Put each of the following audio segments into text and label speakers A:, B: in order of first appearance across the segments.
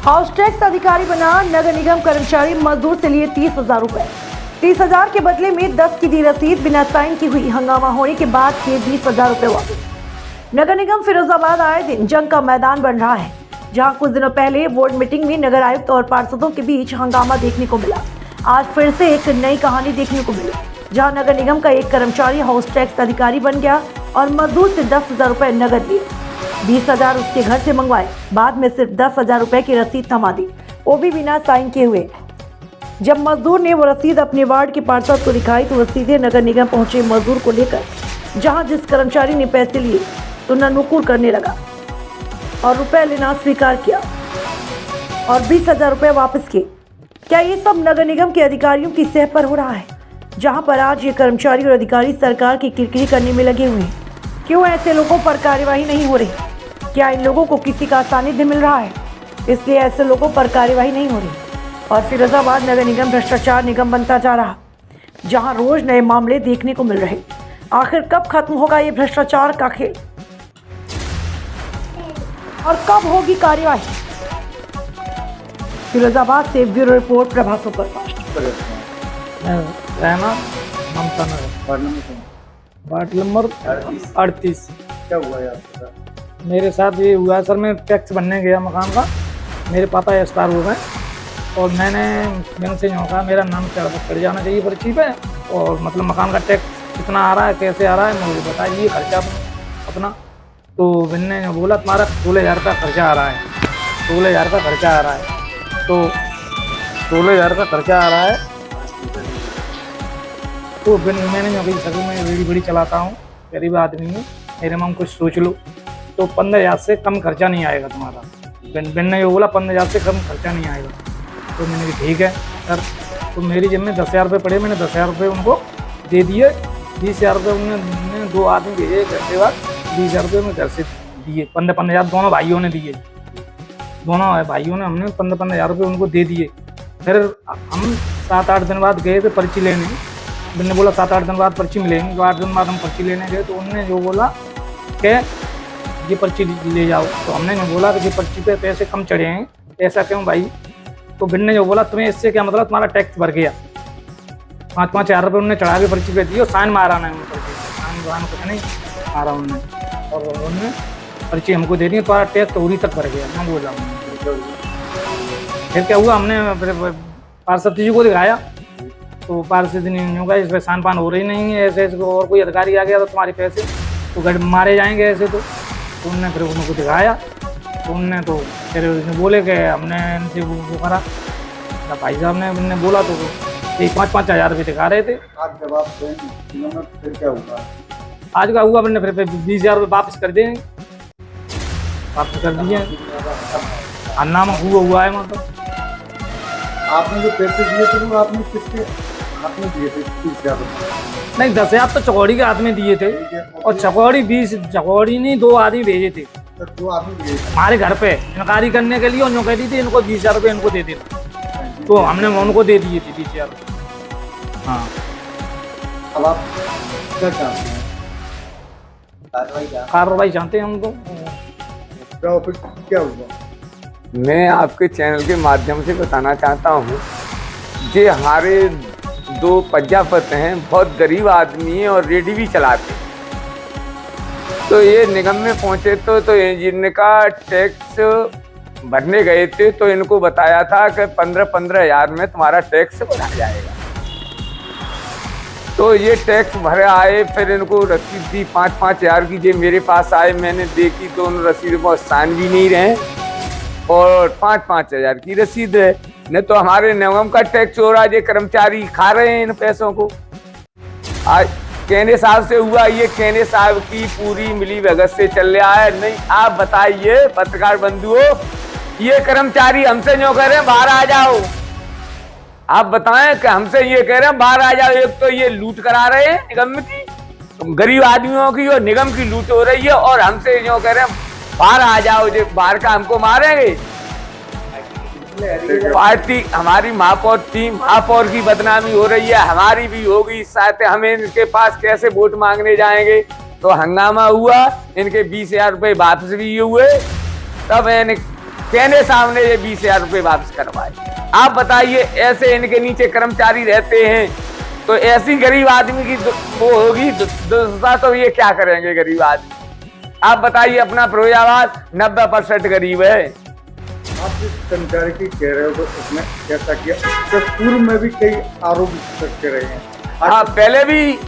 A: House tax अधिकारी बना नगर निगम कर्मचारी मजदूर से लिए 30,000 रुपए। 30,000 के बदले में 10 की दी रसीद, बिना साइन की हुई। हंगामा होने के बाद किए 20,000 रुपए वापस। नगर निगम फिरोजाबाद आए दिन जंग का मैदान बन रहा है, जहां कुछ दिनों पहले वार्ड मीटिंग में नगर आयुक्त और पार्षदों के बीच हंगामा देखने को मिला। आज फिर से एक नई कहानी देखने को मिली, जहां नगर निगम का एक कर्मचारी हाउस टैक्स अधिकारी बन गया और मजदूर से 10,000 रुपए नगद लिए। 20,000 उसके घर से मंगवाए, बाद में सिर्फ 10,000 रुपए की रसीद थमा दी, वो भी बिना साइन किए हुए। जब मजदूर ने वो रसीद अपने वार्ड के पार्षद को दिखाई तो वो सीधे नगर निगम पहुंचे मजदूर को लेकर, जहां जिस कर्मचारी ने पैसे लिए तो नुकुर करने लगा और रुपए लेना स्वीकार किया और 20,000 रुपए वापस किए। क्या ये सब नगर निगम के अधिकारियों की सह पर हो रहा है, जहां पर आज ये कर्मचारी और अधिकारी सरकार की किरकिरी करने में लगे हुए हैं? क्यों ऐसे लोगों पर कार्यवाही नहीं हो रही? क्या इन लोगों को किसी का सानिध्य मिल रहा है, इसलिए ऐसे लोगों पर कार्यवाही नहीं हो रही? और फिरोजाबाद नगर निगम भ्रष्टाचार निगम बनता जा रहा, जहां रोज नए मामले देखने को मिल रहे। आखिर कब खत्म होगा ये भ्रष्टाचार का खेल और कब होगी कार्यवाही? फिरोजाबाद से ब्यूरो रिपोर्ट, प्रभा सुपरफास्ट।
B: रहना ममता नगर, वार्ड नंबर 38।
C: क्या हुआ यार?
B: मेरे साथ ये हुआ सर, मैं टैक्स भरने गया मकान का, मेरे पापा एक्सपायर हो गए और मैंने से कहा मेरा नाम चढ़ जाना चाहिए पर्ची पे, और मतलब मकान का टैक्स कितना आ रहा है, कैसे आ रहा है, मुझे बताइए खर्चा अपना। तो मैंने बोला तुम्हारा 16,000 का खर्चा आ रहा है, 16,000 का खर्चा आ रहा है। तो 16,000 का खर्चा आ रहा है, तो मैंने जो सर मैं रेडी बड़ी चलाता हूँ, गरीब आदमी हूँ, मेरे में कुछ सोच लो, तो 15,000 से कम खर्चा नहीं आएगा तुम्हारा। बिन ने बोला 15,000 से कम खर्चा नहीं आएगा। तो मैंने कहा ठीक है सर। तो मेरी जेब में 10,000 रुपये पड़े, मैंने 10,000 रुपये उनको दे दिए। 20,000 रुपये उन्होंने 2 आदमी भेजे घर के बाद, 20,000 रुपये में घर से दिए। 15,000 दोनों भाइयों ने दिए, दोनों भाइयों ने हमने 15,000 रुपये उनको दे दिए। फिर हम 7-8 दिन बाद गए थे पर्ची लेने, मैंने बोला 7-8 दिन बाद पर्ची मिलेंगी। तो 8 दिन बाद हम पर्ची लेने गए तो उन्होंने जो बोला कि ये पर्ची ले जाओ। तो हमने जो बोला कि ये पर्ची पे पैसे कम चढ़े हैं, ऐसा क्यों भाई? तो भिन्न ने जो बोला तुम्हें इससे क्या मतलब, तुम्हारा टैक्स भर गया। 5-5 हज़ार रुपये उन्होंने चढ़ा के पर्ची पे दिए और साइन मारा नहीं, पर्ची साइन कुछ नहीं मारा उन्होंने, और उन्होंने पर्ची हमको दे दी, तुम्हारा टैक्स तो उरी तक भर गया। मैं बोला फिर क्या हुआ, हमने पार्षद जी को दिखाया तो पार्षद ने यूँ कहा इस पर सान पान हो रही नहीं है, ऐसे और कोई अधिकारी आ गया तो तुम्हारे पैसे तो गड़ मारे जाएंगे ऐसे। तो उनने फिर उनको दिखाया, तो उनने तो फिर बोले कि हमने इनसे वो करा, तो भाई साहब ने उनने बोला तो 5-5 हज़ार रुपये दिखा रहे थे।
C: आज जब आप फिर क्या हुआ?
B: आज का हुआ मैंने फिर 20,000 रुपये वापस कर देंगे, वापस कर दिए। अन्नामा हुआ है मतलब।
C: आपने जो पैसे दिए थे वो आपने किसके हाथ में दिए थे? 30,000 रुपये
B: नहीं, 10,000 तो चकौड़ी के हाथ में दिए थे, और चकौड़ी 20 चकौड़ी नहीं 2 आदमी भेजे थे
C: तो 2 आदमी दिए थे
B: हमारे घर पे इंक्वायरी करने के लिए, और जो कहती थी इनको 20,000 रुपये इनको दे देना, तो हमने उनको दे दिए थे 20,000 रुपये। हाँ,
C: अब आप क्या चाहते हैं?
B: कार्रवाई चाहते हैं हमको।
C: क्या हुआ?
D: मैं आपके चैनल के माध्यम से बताना चाहता हूँ, जे हमारे 2 प्रजापति हैं, बहुत गरीब आदमी हैं और रेडी भी चलाते हैं। तो ये निगम में पहुँचे तो इनका टैक्स भरने गए थे, तो इनको बताया था कि 15-15 हज़ार में तुम्हारा टैक्स भरा जाएगा। तो ये टैक्स भरे आए, फिर इनको रसीद दी 5-5 हज़ार की, जो मेरे पास आए मैंने देखी तो उन रसीद पर साइन भी नहीं रहे, और 5-5 हज़ार की रसीद है। नहीं तो हमारे निगम का टैक्स हो रहा है, ये कर्मचारी खा रहे हैं इन पैसों को। आज कहने साहब से हुआ, ये कहने साहब की पूरी मिली भगत से चल रहा है। नहीं, आप बताइए पत्रकार बंधुओं, ये कर्मचारी हमसे जो कह रहे हैं बाहर आ जाओ, आप बताएं कि हमसे ये कह रहे हैं बाहर आ जाओ। एक तो ये लूट करा रहे हैं निगम की, गरीब आदमियों की और निगम की लूट हो रही है, और हमसे जो कह रहे हैं बाहर आ जाओ, जो बाहर का हमको मारेंगे। पार्टी हमारी महापौर थी, महापौर की बदनामी हो रही है, हमारी भी होगी, साथ हम इनके पास कैसे वोट मांगने जाएंगे। तो हंगामा हुआ, इनके 20,000 रुपये वापस भी हुए। तब कहने सामने ये 20,000 रुपए वापस करवाए। आप बताइए, ऐसे इनके नीचे कर्मचारी रहते हैं तो ऐसी गरीब आदमी की वो होगी दुर्दशा, तो ये क्या करेंगे गरीब आदमी? आप बताइए, अपना फिरोजाबाद 90% गरीब है।
C: आप जिस कर्मचारी की कह रहे हो तो उसने कैसा किया? तो पूर्व में भी कई आरोप करते रहे हैं।
D: हाँ, पहले भी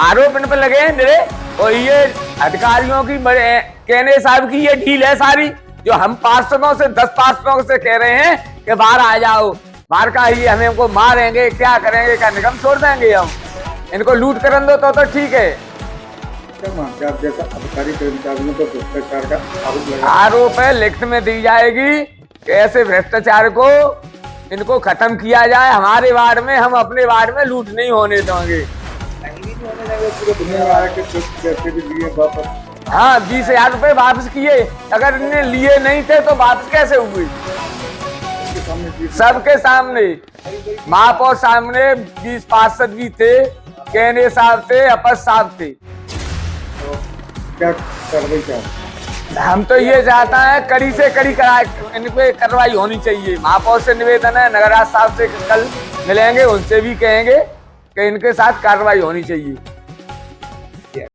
D: आरोप इन पर लगे हैं मेरे, और ये अधिकारियों की कहने साहब की ये ढील है सारी, जो हम पार्षदों से 10 पार्षदों से कह रहे हैं कि बाहर आ जाओ, बाहर का ही हमें हमको मारेंगे, क्या करेंगे, क्या निगम छोड़ देंगे हम, इनको लूट कर दो तो ठीक है।
C: क्या मानते हैं आप, जैसा अधिकारी कर्मचारियों पर भ्रष्टाचार का आरोप लगा?
D: आरोप है, लिखित में दी जाएगी कि ऐसे भ्रष्टाचार को इनको खत्म किया जाए हमारे वार्ड में, हम अपने वार्ड में लूट नहीं होने देंगे।
C: पूरे दुनिया में आया कि पैसे भी लिए वापस?
D: हाँ, 20,000 रुपए वापस किए। अगर इन्हें लिए नहीं थे तो वापस कैसे हुए? सबके सामने, महापौर सामने, 20 पार्षद भी थे, कहने साहब थे, अपर साहब थे।
C: तो क्या कार्रवाई चाहते?
D: हम तो ये चाहता है कड़ी से कड़ी इन पे कार्रवाई होनी चाहिए। महापौर से निवेदन है, नगराज साहब से कल मिलेंगे, उनसे भी कहेंगे कि इनके साथ कार्रवाई होनी चाहिए।